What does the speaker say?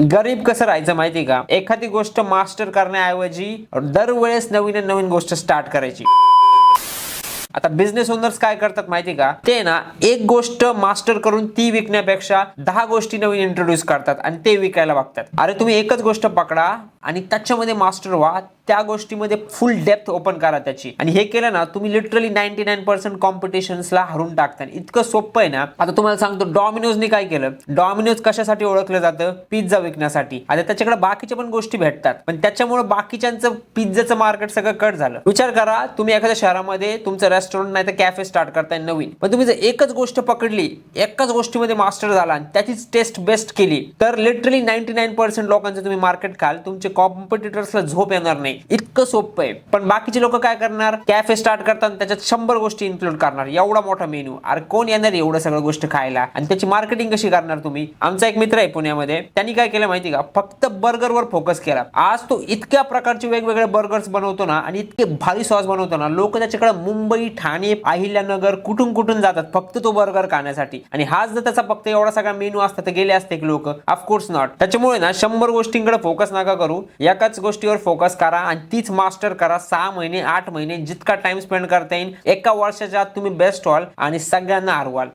गरीब कसं राहायचं माहिती का? एखादी गोष्ट मास्टर करण्याऐवजी दरवेळेस नवीन नवीन गोष्ट स्टार्ट करायची. आता बिझनेस ओनर्स काय करतात माहिती का? ते ना एक गोष्ट मास्टर करून ती विकण्यापेक्षा 10 गोष्टी नवीन इंट्रोड्यूस करतात आणि ते विकायला बघतात. अरे तुम्ही एकच गोष्ट पकडा आणि त्याच्यामध्ये मास्टर व्हा, त्या गोष्टीमध्ये फुल डेप्थ ओपन करा त्याची, आणि हे केलं ना तुम्ही लिटरली 99% कॉम्पिटिशन्सला हरून टाकता. इतकं सोपं आहे ना. आता तुम्हाला सांगतो, डॉमिनोजने काय केलं. डॉमिनोज कशासाठी ओळखलं जातं? पिझ्झा विकण्यासाठी. आता त्याच्याकडे बाकीच्या पण गोष्टी भेटतात, पण त्याच्यामुळे बाकीच्यांचं पिझ्झाचं मार्केट सगळं कट झालं. विचार करा, तुम्ही एखाद्या शहरामध्ये तुमचं रेस्टॉरंट नाही तर कॅफे स्टार्ट करताय नवीन, पण तुम्ही जर एकच गोष्ट पकडली, एकाच गोष्टीमध्ये मास्टर झाला आणि त्याचीच टेस्ट बेस्ट केली, तर लिटरली 99% लोकांचं तुम्ही मार्केट खाल. तुमचे कॉम्पिटिटर्सला झोप येणार नाही. इतकं सोपं आहे. पण बाकीचे लोक काय करणार? कॅफे स्टार्ट करतात, त्याच्यात 100 गोष्टी इन्क्लूड करणार. एवढा मोठा मेन्यू, अरे कोण येणार एवढं सगळं गोष्ट खायला? आणि त्याची मार्केटिंग कशी करणार तुम्ही? आमचा एक मित्र आहे पुण्यामध्ये, त्यांनी काय केलं माहिती का? फक्त बर्गरवर फोकस केला. आज तो इतक्या प्रकारचे वेगवेगळे बर्गर्स बनवतो ना, आणि इतके भारी सॉस बनवतो ना, लोक त्याच्याकडे मुंबई, ठाणे, अहिल्यानगर कुठून कुठून जातात फक्त तो बर्गर खाण्यासाठी. आणि हाच जर त्याचा फक्त एवढा सगळा मेन्यू असता तर गेले असते लोक? Of course not. त्याच्यामुळे ना 100 गोष्टींकडे फोकस नका करू, एकाच गोष्टीवर फोकस करा आणि तीच मास्टर करा. 6 महिने 8 महिने जितका टाइम स्पेंड करता येईल, एका वर्षाच्या आत तुम्ही बेस्ट व्हाल आणि सगळ्यांना हरवाल.